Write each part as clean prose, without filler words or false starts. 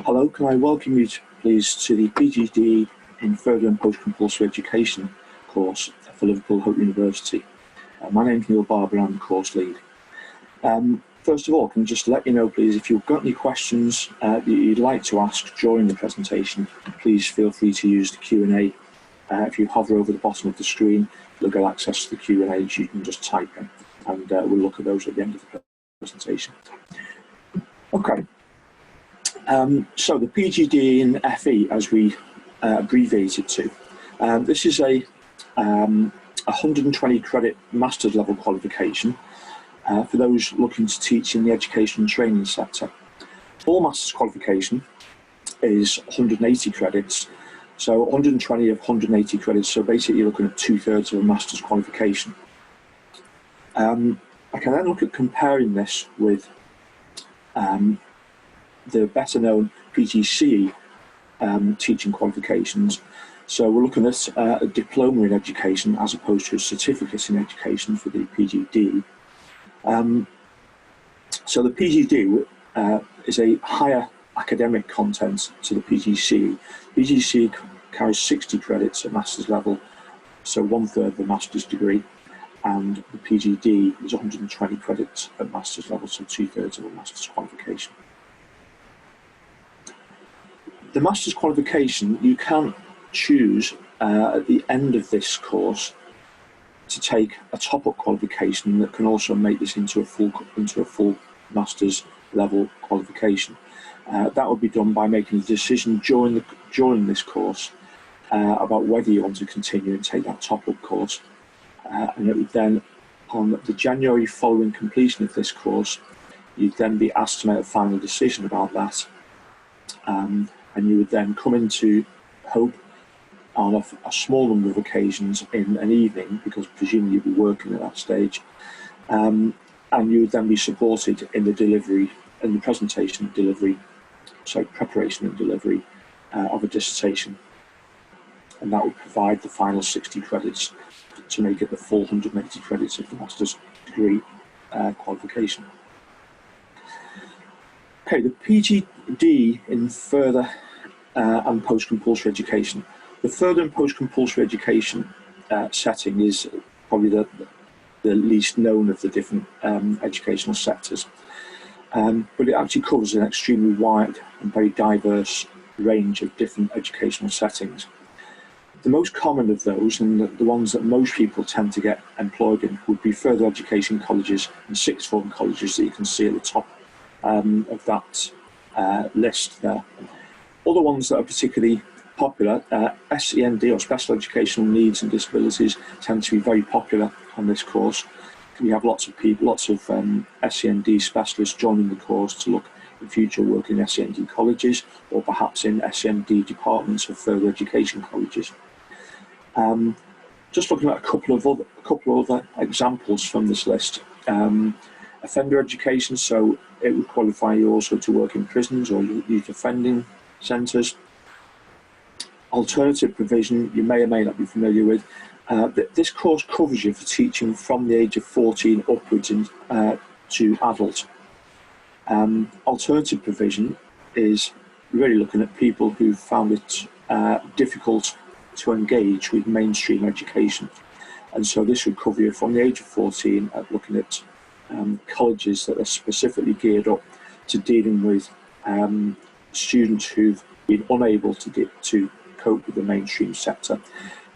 Hello, can I welcome you, please, to the PGDE in Further and Post-Compulsory Education course for Liverpool Hope University. My name's Neil Barber, I'm the course lead. First of all, can I just let you know, please, if you've got any questions that you'd like to ask during the presentation, please feel free to use the Q&A. If you hover over the bottom of the screen, you'll get access to the Q&A, so you can just type in, and we'll look at those at the end of the presentation. Okay. So the PGDE in FE, as we abbreviate it to, this is a 120 credit master's level qualification for those looking to teach in the education and training sector. Full master's qualification is 180 credits, so 120 of 180 credits, so basically you're looking at 2/3 of a master's qualification. I can then look at comparing this with the better known PGCE teaching qualifications. So we're looking at a diploma in education as opposed to a certificate in education for the PGDE. So the PGDE is a higher academic content to the PGCE. PGCE carries 60 credits at master's level, so 1/3 of a master's degree, and the PGDE is 120 credits at master's level, so 2/3 of a master's qualification. The master's qualification, you can choose at the end of this course to take a top-up qualification that can also make this into a full master's level qualification. That would be done by making a decision during this course about whether you want to continue and take that top-up course, and it would then, on the January following completion of this course, you'd then be asked to make a final decision about that. And you would then come into Hope on a small number of occasions in an evening, because presumably you'd be working at that stage, and you would then be supported in the delivery, in the presentation and delivery, preparation and delivery of a dissertation, and that would provide the final 60 credits to make it the full 180 credits of the master's degree qualification. Okay, the PGDE in further and post-compulsory education. The further and post-compulsory education setting is probably the least known of the different educational sectors, but it actually covers an extremely wide and very diverse range of different educational settings. The most common of those, and the ones that most people tend to get employed in, would be further education colleges and sixth form colleges that you can see at the top of that list there. Other ones that are particularly popular, SEND or Special Educational Needs and Disabilities, tend to be very popular on this course. We have lots of people, lots of SEND specialists joining the course to look in future work in SEND colleges, or perhaps in SEND departments of further education colleges. Just looking at a couple of other examples from this list. Offender education, so it would qualify you also to work in prisons or youth offending centres. Alternative provision, you may or may not be familiar with. This course covers you for teaching from the age of 14 upwards to adult. Alternative provision is really looking at people who found it difficult to engage with mainstream education. And so this would cover you from the age of 14 at looking at colleges that are specifically geared up to dealing with students who've been unable to cope with the mainstream sector,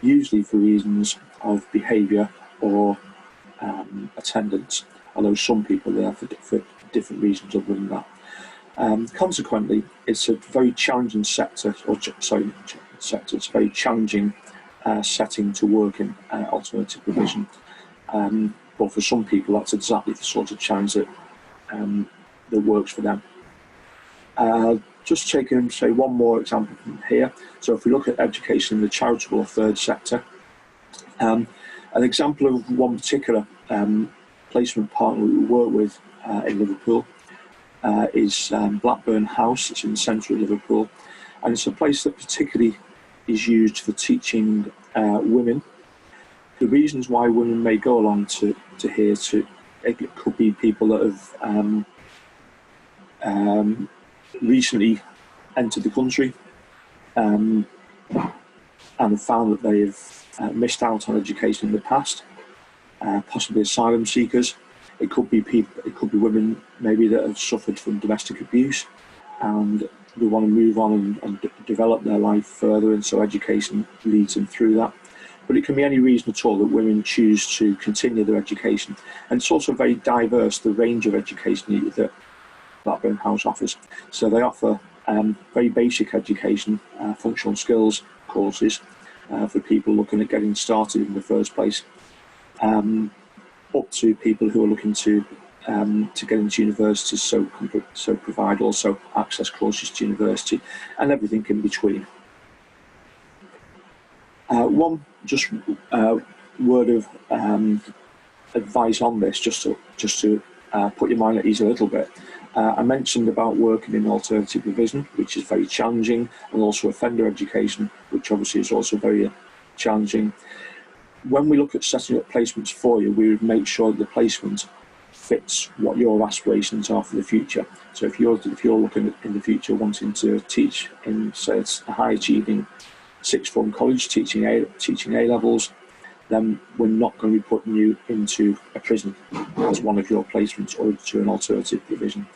usually for reasons of behaviour or attendance, although some people are there for different reasons other than that. Consequently, it's a very challenging it's a very challenging setting to work in, alternative provision. But for some people, that's exactly the sort of challenge that works for them. Just taking, say, one more example from here. So if we look at education in the charitable or third sector, an example of one particular placement partner we work with in Liverpool is Blackburn House. It's in the centre of Liverpool, and it's a place that particularly is used for teaching women. The reasons why women may go along to here, it could be people that have recently entered the country and have found that they've missed out on education in the past, possibly asylum seekers. It could be people, it could be women maybe that have suffered from domestic abuse and they want to move on and develop their life further, and so education leads them through that. But it can be any reason at all that women choose to continue their education. And it's also very diverse, the range of education that Blackburn House offers. So they offer very basic education, functional skills courses for people looking at getting started in the first place, up to people who are looking to get into university, so provide also access courses to university and everything in between. One word of advice on this, just to put your mind at ease a little bit. I mentioned about working in alternative provision, which is very challenging, and also offender education, which obviously is also very challenging. When we look at setting up placements for you, we would make sure that the placement fits what your aspirations are for the future. So if you're looking at, in the future, wanting to teach in, say, it's a high achieving sixth form college, teaching A levels, then we're not going to be putting you into a prison as one of your placements or to an alternative provision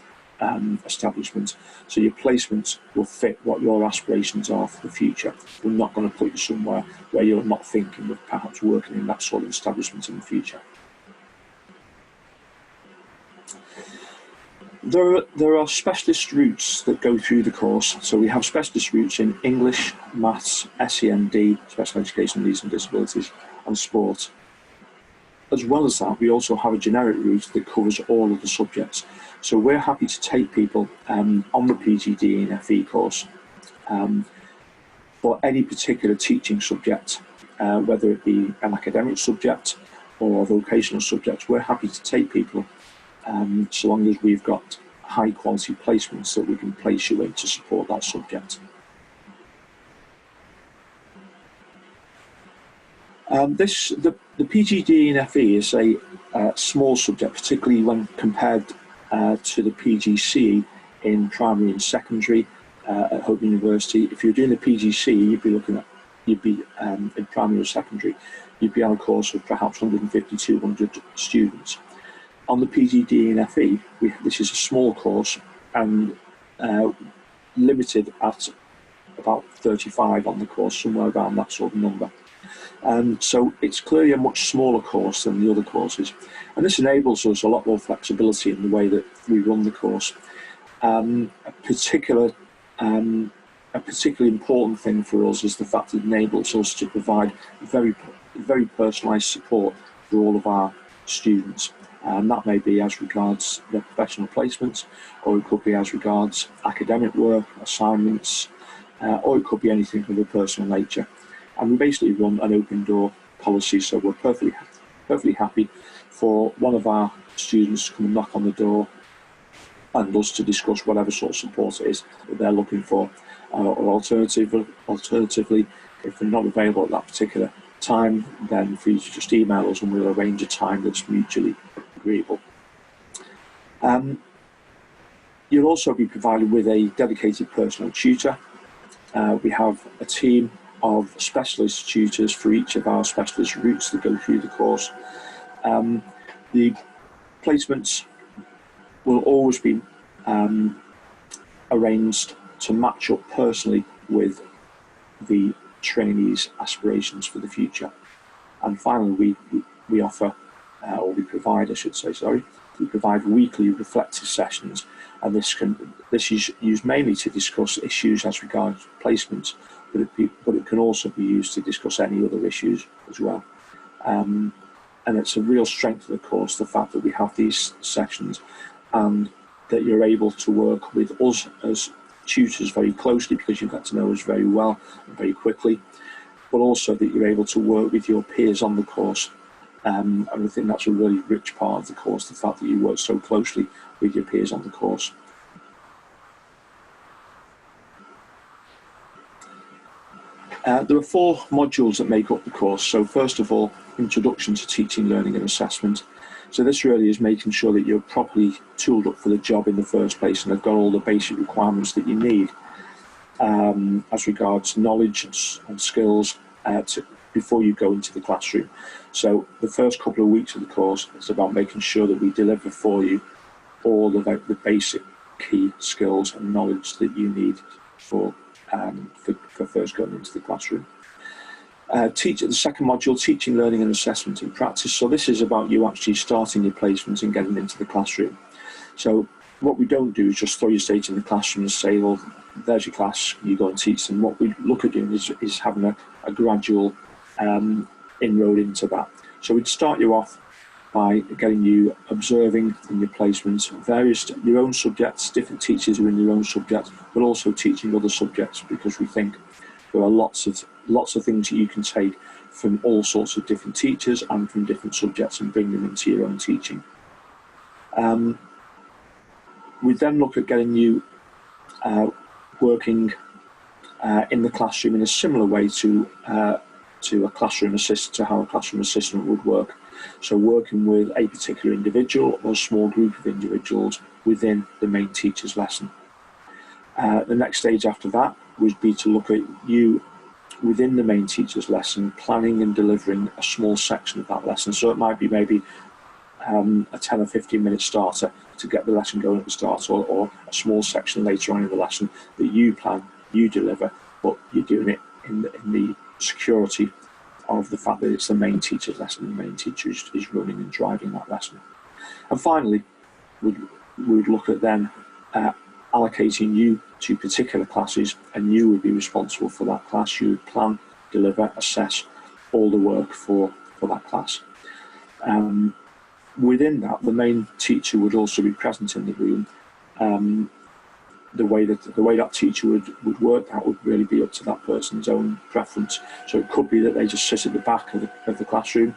establishment. So your placements will fit what your aspirations are for the future. We're not going to put you somewhere where you're not thinking of perhaps working in that sort of establishment in the future. There are specialist routes that go through the course. So we have specialist routes in English, Maths, SEND, Special Education Needs and Disabilities, and Sport. As well as that, we also have a generic route that covers all of the subjects. So we're happy to take people on the PGDE and FE course for any particular teaching subject, whether it be an academic subject or a vocational subject. We're happy to take people so long as we've got high quality placements that we can place you in to support that subject. The PGDE and FE is a small subject, particularly when compared to the PGCE in primary and secondary at Hope University. If you're doing the PGCE, you'd be in primary or secondary, you'd be on a course of perhaps 150, 200 students. On the PGDE and FE, this is a small course and limited at about 35 on the course, somewhere around that sort of number. So it's clearly a much smaller course than the other courses, and this enables us a lot more flexibility in the way that we run the course. A particularly important thing for us is the fact that it enables us to provide very personalised support for all of our students, and that may be as regards their professional placements, or it could be as regards academic work, assignments, or it could be anything of a personal nature. And we basically run an open door policy, so we're perfectly happy for one of our students to come and knock on the door and us to discuss whatever sort of support it is that they're looking for. Or alternatively, if they're not available at that particular time, then for you to just email us and we'll arrange a time that's mutually agreeable. You'll also be provided with a dedicated personal tutor. We have a team of specialist tutors for each of our specialist routes that go through the course. The placements will always be arranged to match up personally with the trainees' aspirations for the future. And finally, we offer, or we provide, I should say, sorry, we provide weekly reflective sessions, and this is used mainly to discuss issues as regards placements, but it can also be used to discuss any other issues as well. And it's a real strength of the course, the fact that we have these sessions and that you're able to work with us as tutors very closely, because you get to know us very well and very quickly, but also that you're able to work with your peers on the course. And I think that's a really rich part of the course, the fact that you work so closely with your peers on the course. There are 4 modules that make up the course. So first of all, Introduction to Teaching, Learning and Assessment. So this really is making sure that you're properly tooled up for the job in the first place and have got all the basic requirements that you need. as regards knowledge and skills before you go into the classroom. So the first couple of weeks of the course is about making sure that we deliver for you all of the basic key skills and knowledge that you need for first going into the classroom. The second module, teaching, learning and assessment in practice. So this is about you actually starting your placements and getting into the classroom. So what we don't do is just throw your stage in the classroom and say, well, there's your class, you go and teach them. What we look at doing is having a gradual inroad into that. So we'd start you off by getting you observing in your placements your own subjects, different teachers are in your own subjects, but also teaching other subjects, because we think there are lots of things that you can take from all sorts of different teachers and from different subjects and bring them into your own teaching. We then look at getting you working in the classroom in a similar way to a classroom assistant, to how a classroom assistant would work. So working with a particular individual or a small group of individuals within the main teacher's lesson. The next stage after that would be to look at you within the main teacher's lesson, planning and delivering a small section of that lesson. So it might be maybe a 10 or 15 minute starter to get the lesson going at the start, or a small section later on in the lesson that you plan, you deliver, but you're doing it in the security of the fact that it's the main teacher's lesson. The main teacher is running and driving that lesson. And finally, we'd look at then allocating you to particular classes, and you would be responsible for that class. You would plan, deliver, assess all the work for that class. Within that, the main teacher would also be present in the room. The way that teacher would work, that would really be up to that person's own preference. So it could be that they just sit at the back of the classroom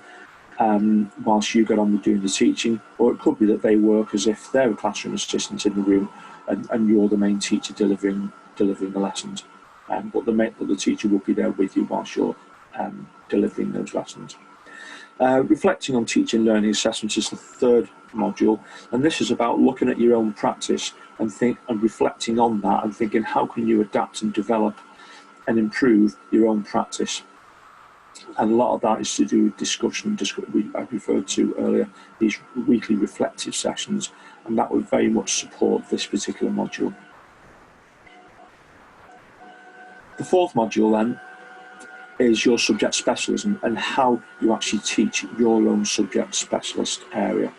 whilst you get on with doing the teaching, or it could be that they work as if they're a classroom assistant in the room and you're the main teacher delivering the lessons. But the teacher will be there with you whilst you're delivering those lessons. Reflecting on teaching, learning, assessment is the third module, and this is about looking at your own practice and reflecting on that and thinking, how can you adapt and develop and improve your own practice? And a lot of that is to do with discussion. I referred to earlier these weekly reflective sessions, and that would very much support this particular module. The fourth module then is your subject specialism and how you actually teach your own subject specialist area.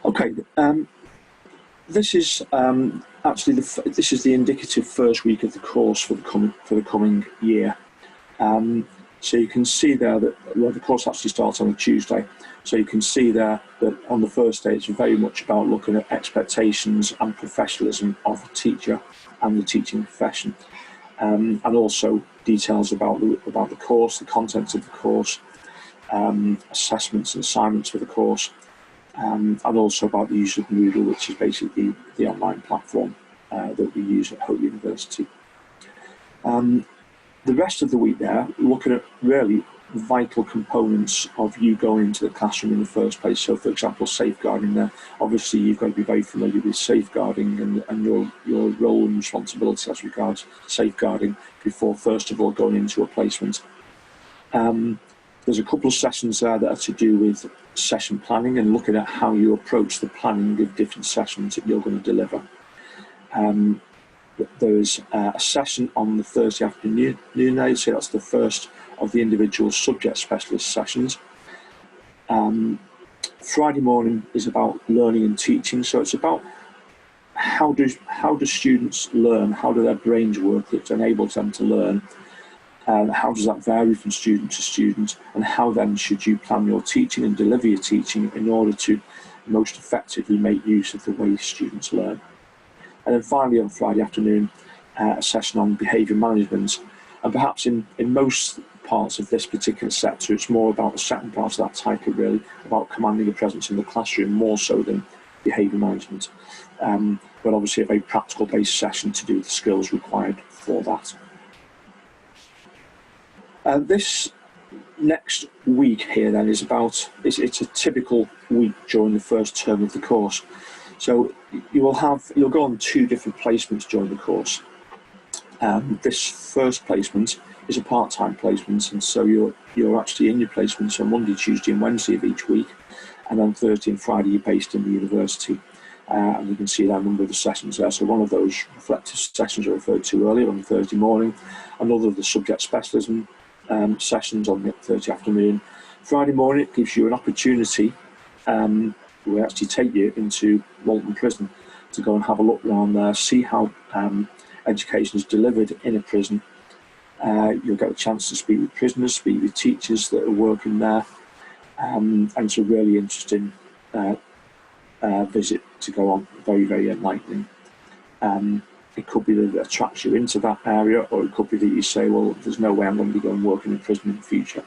Okay, this is actually this is the indicative first week of the course for the coming year. So you can see there that the course actually starts on a Tuesday. So you can see there that on the first day it's very much about looking at expectations and professionalism of a teacher and the teaching profession, and also details about the course, the contents of the course, assessments and assignments for the course. And also about the use of Moodle, which is basically the online platform that we use at Hope University. The rest of the week there, looking at really vital components of you going into the classroom in the first place. So, for example, safeguarding there. Obviously, you've got to be very familiar with safeguarding and your role and responsibility as regards safeguarding before, first of all, going into a placement. There's a couple of sessions there that are to do with session planning and looking at how you approach the planning of different sessions that you're going to deliver. There's a session on the Thursday afternoon, so that's the first of the individual subject specialist sessions. Friday morning is about learning and teaching, so it's about how do students learn, how do their brains work that enables them to learn. How does that vary from student to student, and how then should you plan your teaching and deliver your teaching in order to most effectively make use of the way students learn. And then finally on Friday afternoon, a session on behaviour management, and perhaps in most parts of this particular sector it's more about the second part of that title, really about commanding a presence in the classroom more so than behaviour management, but obviously a very practical based session to do with the skills required for that. This next week here then is it's a typical week during the first term of the course. So you'll go on 2 different placements during the course. This first placement is a part-time placement, and so you're actually in your placements on Monday, Tuesday and Wednesday of each week, and then Thursday and Friday you're based in the university. And you can see that number of the sessions there. So one of those reflective sessions I referred to earlier on Thursday morning, another of the subject specialism sessions on the Thursday afternoon. Friday morning it gives you an opportunity, we actually take you into Walton Prison to go and have a look around there, see how education is delivered in a prison. You'll get a chance to speak with prisoners, speak with teachers that are working there, and it's a really interesting visit to go on, very, very enlightening. It could be that it attracts you into that area, or it could be that you say, well, there's no way I'm going to be going working in prison in the future.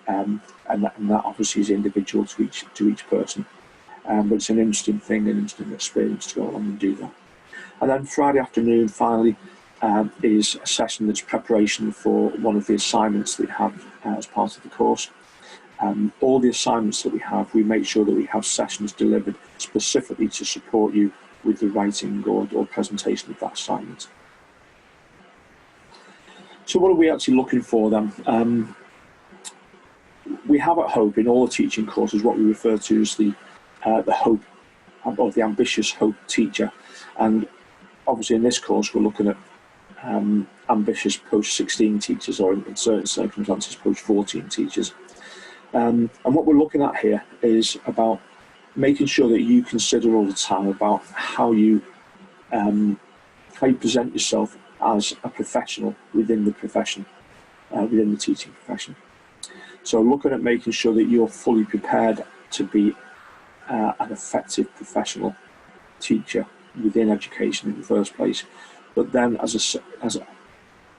And that obviously is individual to each person. But it's an interesting thing, an interesting experience to go along and do that. And then Friday afternoon, finally, is a session that's preparation for one of the assignments that we have as part of the course. All the assignments that we have, we make sure that we have sessions delivered specifically to support you with the writing or presentation of that assignment. So what are we actually looking for then? We have at Hope in all the teaching courses what we refer to as the Hope, or the ambitious Hope teacher. And obviously in this course we're looking at ambitious post-16 teachers, or in certain circumstances post-14 teachers. And what we're looking at here is about making sure that you consider all the time about how you present yourself as a professional within the profession, within the teaching profession. So looking at making sure that you're fully prepared to be an effective professional teacher within education in the first place, but then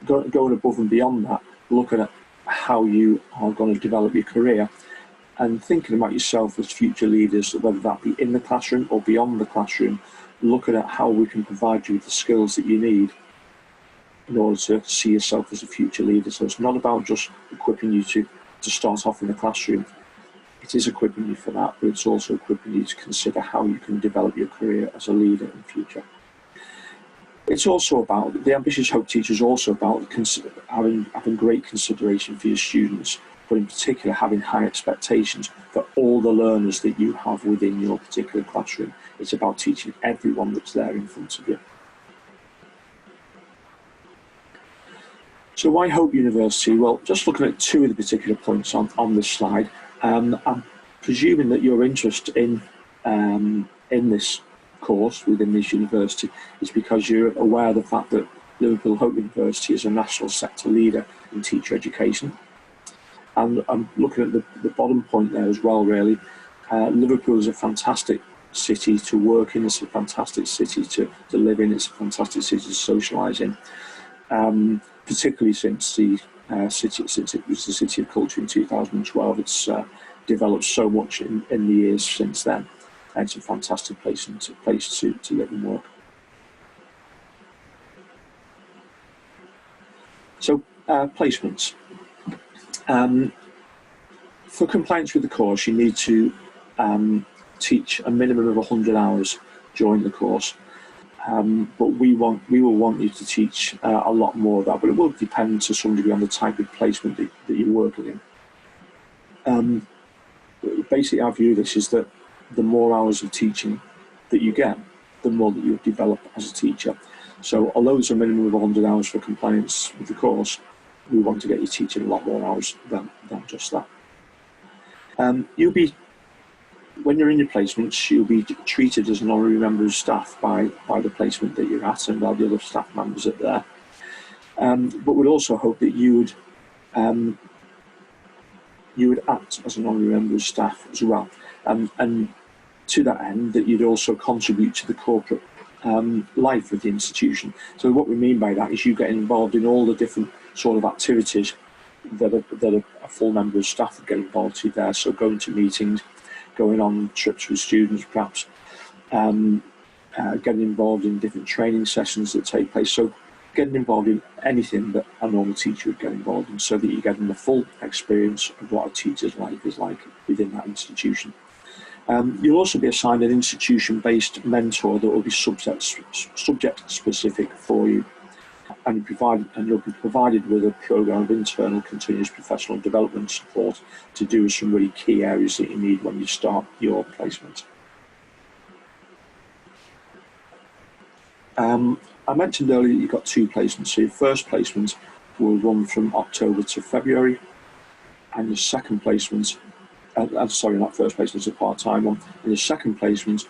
going above and beyond that, looking at how you are going to develop your career and thinking about yourself as future leaders, whether that be in the classroom or beyond the classroom, looking at how we can provide you with the skills that you need in order to see yourself as a future leader. So it's not about just equipping you to start off in the classroom. It is equipping you for that, but it's also equipping you to consider how you can develop your career as a leader in the future. It's also about, the Ambitious Hope teacher is also about having great consideration for your students, but in particular having high expectations for all the learners that you have within your particular classroom. It's about teaching everyone that's there in front of you. So why Hope University? Well, just looking at 2 of the particular points on this slide, I'm presuming that your interest in this course within this university is because you're aware of the fact that Liverpool Hope University is a national sector leader in teacher education. And I'm looking at the bottom point there as well, really. Liverpool is a fantastic city to work in, it's a fantastic city to live in, it's a fantastic city to socialise in. Particularly since it was the City of Culture in 2012, it's developed so much in the years since then. And it's a fantastic place to live and work. So placements. For compliance with the course, you need to teach a minimum of 100 hours during the course. But we will want you to teach a lot more of that, but it will depend to some degree on the type of placement that you're working in. Basically, our view of this is that the more hours of teaching that you get, the more that you'll develop as a teacher. So although there's a minimum of 100 hours for compliance with the course, we want to get you teaching a lot more hours than just that. When you're in your placements, you'll be treated as an honorary member of staff by the placement that you're at and by the other staff members that are there. But we'd also hope that you would act as an honorary member of staff as well. And to that end, that you'd also contribute to the corporate life of the institution. So what we mean by that is you get involved in all the different sort of activities that a full member of staff would get involved in there. So going to meetings, going on trips with students, perhaps getting involved in different training sessions that take place. So getting involved in anything that a normal teacher would get involved in, so that you're getting the full experience of what a teacher's life is like within that institution. You'll also be assigned an institution-based mentor that will be subject-specific for you, and you'll be provided with a programme of internal continuous professional development support to do some really key areas that you need when you start your placement. I mentioned earlier that you've got 2 placements. So your first placement will run from October to February, and your second placement, sorry, not first placement, it's a part-time one, and your second placement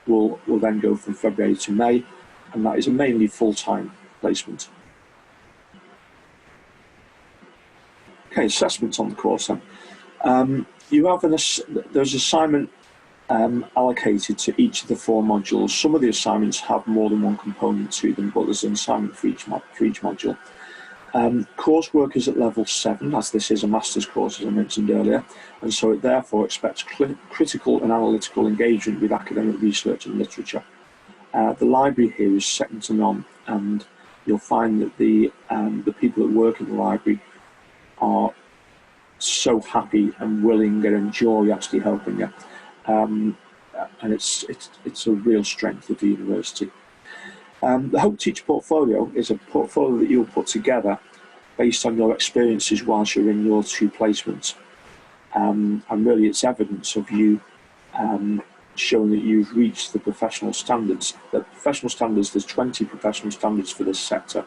will then go from February to May, and that is a mainly full-time placement. Okay, assessments on the course then. You have there's assignment allocated to each of the 4 modules. Some of the assignments have more than one component to them, but there's an assignment for each module. Coursework is at level 7, as this is a master's course, as I mentioned earlier, and so it therefore expects critical and analytical engagement with academic research and literature. The library here is second to none, and you'll find that the people that work in the library are so happy and willing and enjoy actually helping you. And it's a real strength of the university. The Hope Teacher portfolio is a portfolio that you'll put together based on your experiences whilst you're in your 2 placements. And really it's evidence of you showing that you've reached the professional standards. There's 20 professional standards for this sector,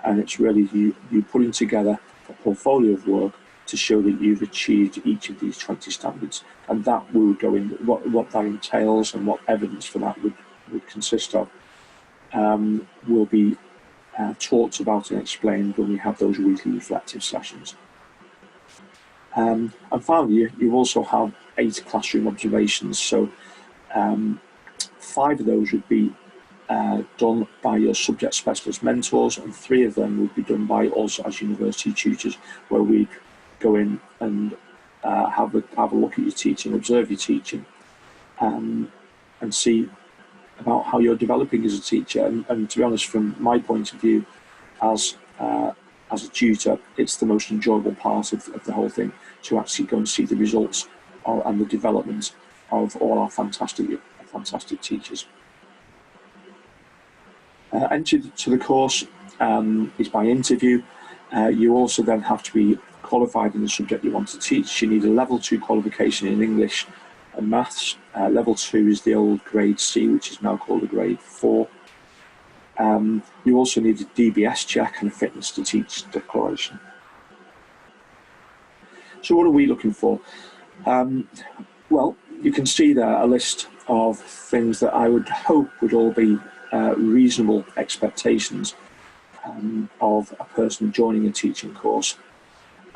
and it's really you putting together a portfolio of work to show that you've achieved each of these 20 standards, and that will go in what that entails and what evidence for that would consist of will be talked about and explained when we have those weekly reflective sessions. And finally, you also have 8 classroom observations, so 5 of those would be done by your subject specialist mentors, and 3 of them would be done by us as university tutors, where we go in and have a look at your teaching, observe your teaching, and see about how you're developing as a teacher. And to be honest, from my point of view, as a tutor, it's the most enjoyable part of the whole thing, to actually go and see the results and the development of all our fantastic teachers. Entry to the course is by interview. You also then have to be qualified in the subject you want to teach. You need a level 2 qualification in English and maths. Level 2 is the old grade C, which is now called a grade 4. You also need a DBS check and a fitness to teach declaration. So what are we looking for? Well, you can see there a list of things that I would hope would all be reasonable expectations of a person joining a teaching course.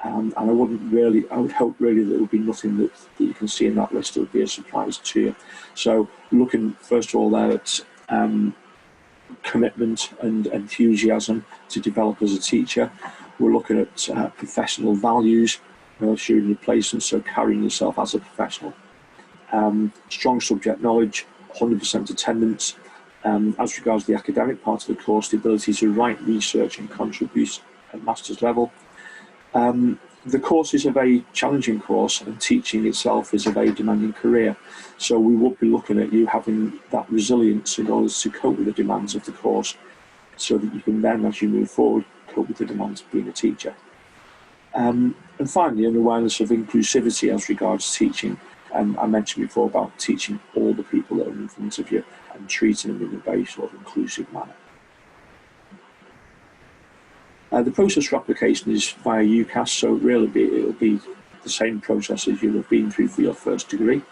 And I would hope really that there would be nothing that you can see in that list that would be a surprise to you. So looking first of all there at commitment and enthusiasm to develop as a teacher. We're looking at professional values during your placement, so carrying yourself as a professional. Strong subject knowledge, 100% attendance. As regards the academic part of the course, the ability to write research and contribute at master's level. The course is a very challenging course, and teaching itself is a very demanding career. So we would be looking at you having that resilience in order to cope with the demands of the course, so that you can then, as you move forward, cope with the demands of being a teacher. And finally, an awareness of inclusivity as regards teaching. I mentioned before about teaching all the people that are in front of you and treating them in a very sort of inclusive manner. The process for application is via UCAS, so really it'll be the same process as you'll have been through for your first degree.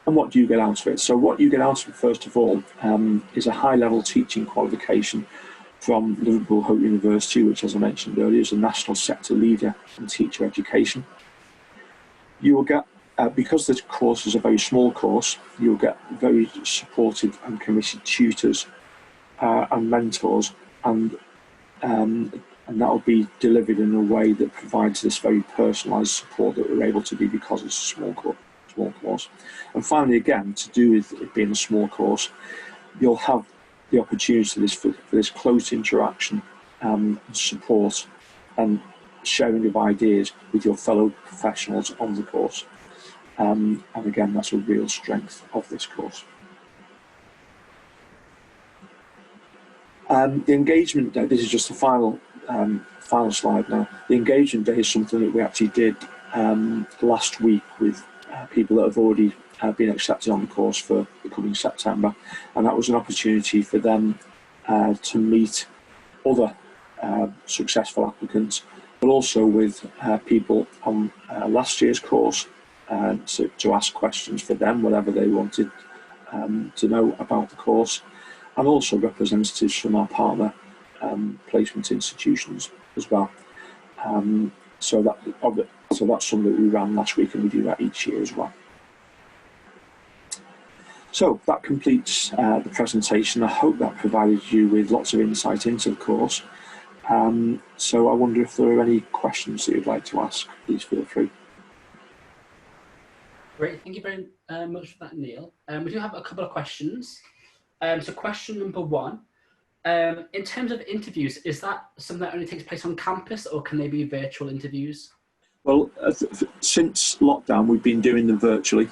And what do you get out of it? So what you get out of it, first of all, is a high-level teaching qualification from Liverpool Hope University, which, as I mentioned earlier, is a national sector leader in teacher education. You will get, because this course is a very small course, you'll get very supportive and committed tutors and mentors, and that will be delivered in a way that provides this very personalised support that we're able to do because it's a small course. And finally, again, to do with it being a small course, you'll have the opportunity for this close interaction, support and sharing of ideas with your fellow professionals on the course. And again, that's a real strength of this course. The engagement day, this is just the final slide now. The engagement day is something that we actually did last week with people that have already been accepted on the course for the coming September, and that was an opportunity for them to meet other successful applicants, but also with people on last year's course to ask questions for them, whatever they wanted to know about the course, and also representatives from our partner placement institutions as well. So that's something that we ran last week, and we do that each year as well. So that completes the presentation. I hope that provided you with lots of insight into the course. So I wonder if there are any questions that you'd like to ask. Please feel free. Great, thank you very much for that, Neil. We do have a couple of questions. So question number one, in terms of interviews, is that something that only takes place on campus, or can they be virtual interviews? Well, since lockdown, we've been doing them virtually.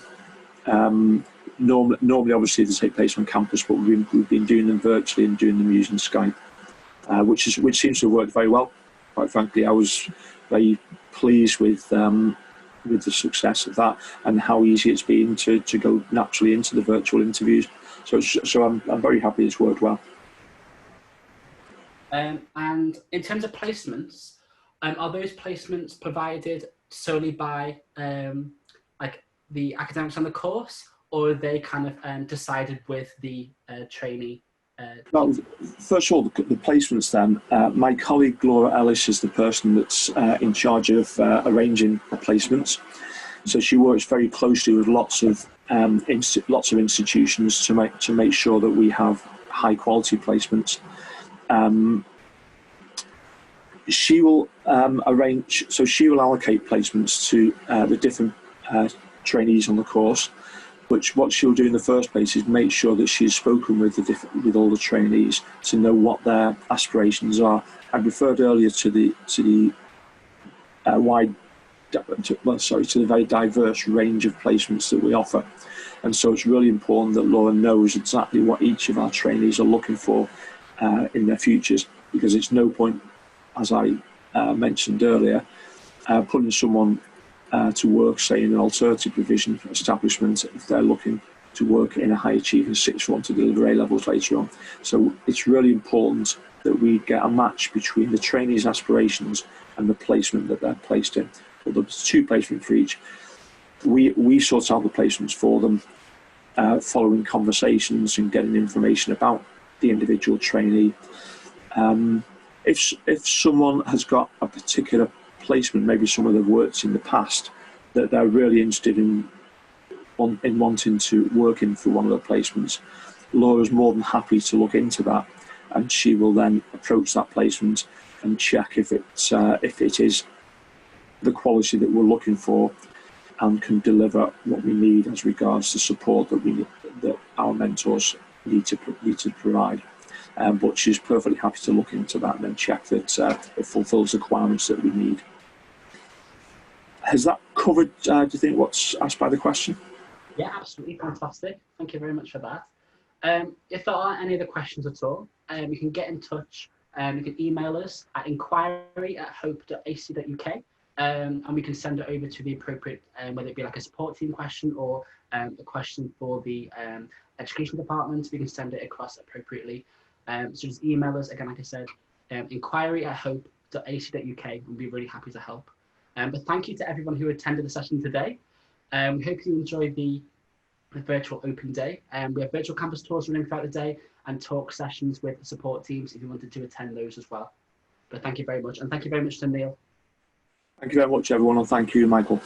Normally, obviously, they take place on campus, but we've been doing them virtually and doing them using Skype, which seems to have worked very well. Quite frankly, I was very pleased with the success of that and how easy it's been to go naturally into the virtual interviews. So I'm very happy it's worked well. And in terms of placements, are those placements provided solely by like the academics on the course, or are they kind of decided with the trainee? Well, first of all, the placements then. My colleague Laura Ellis is the person that's in charge of arranging the placements. So she works very closely with lots of institutions to make sure that we have high quality placements. She will arrange, so she will allocate placements to the different trainees on the course. Which what she'll do in the first place is make sure that she's spoken with all the trainees to know what their aspirations are. I referred earlier to the very diverse range of placements that we offer, and so it's really important that Laura knows exactly what each of our trainees are looking for in their futures, because it's no point, as I mentioned earlier, putting someone to work, say, in an alternative provision establishment if they're looking to work in a high achieving sixth form to deliver A levels later on. So it's really important that we get a match between the trainees' aspirations and the placement that they're placed in. So there's 2 placements for each. We sort out the placements for them, following conversations and getting information about the individual trainee. If someone has got a particular placement, maybe someone they've worked in the past, that they're really interested in wanting to work in for one of the placements, Laura's more than happy to look into that, and she will then approach that placement and check if it is the quality that we're looking for and can deliver what we need as regards to support that our mentors need to provide. But she's perfectly happy to look into that and then check that it fulfills the requirements that we need. Has that covered, do you think, what's asked by the question? Yeah, absolutely, fantastic. Thank you very much for that. If there are any other questions at all, you can get in touch. You can email us at inquiry@hope.ac.uk, and we can send it over to the appropriate, whether it be like a support team question or a question for the education department. We can send it across appropriately. So just email us, again, like I said, inquiry@hope.ac.uk. We'll be really happy to help. But thank you to everyone who attended the session today. We hope you enjoyed the virtual open day. We have virtual campus tours running throughout the day and talk sessions with support teams if you wanted to attend those as well. But thank you very much. And thank you very much to Neil. Thank you very much, everyone, and thank you, Michael.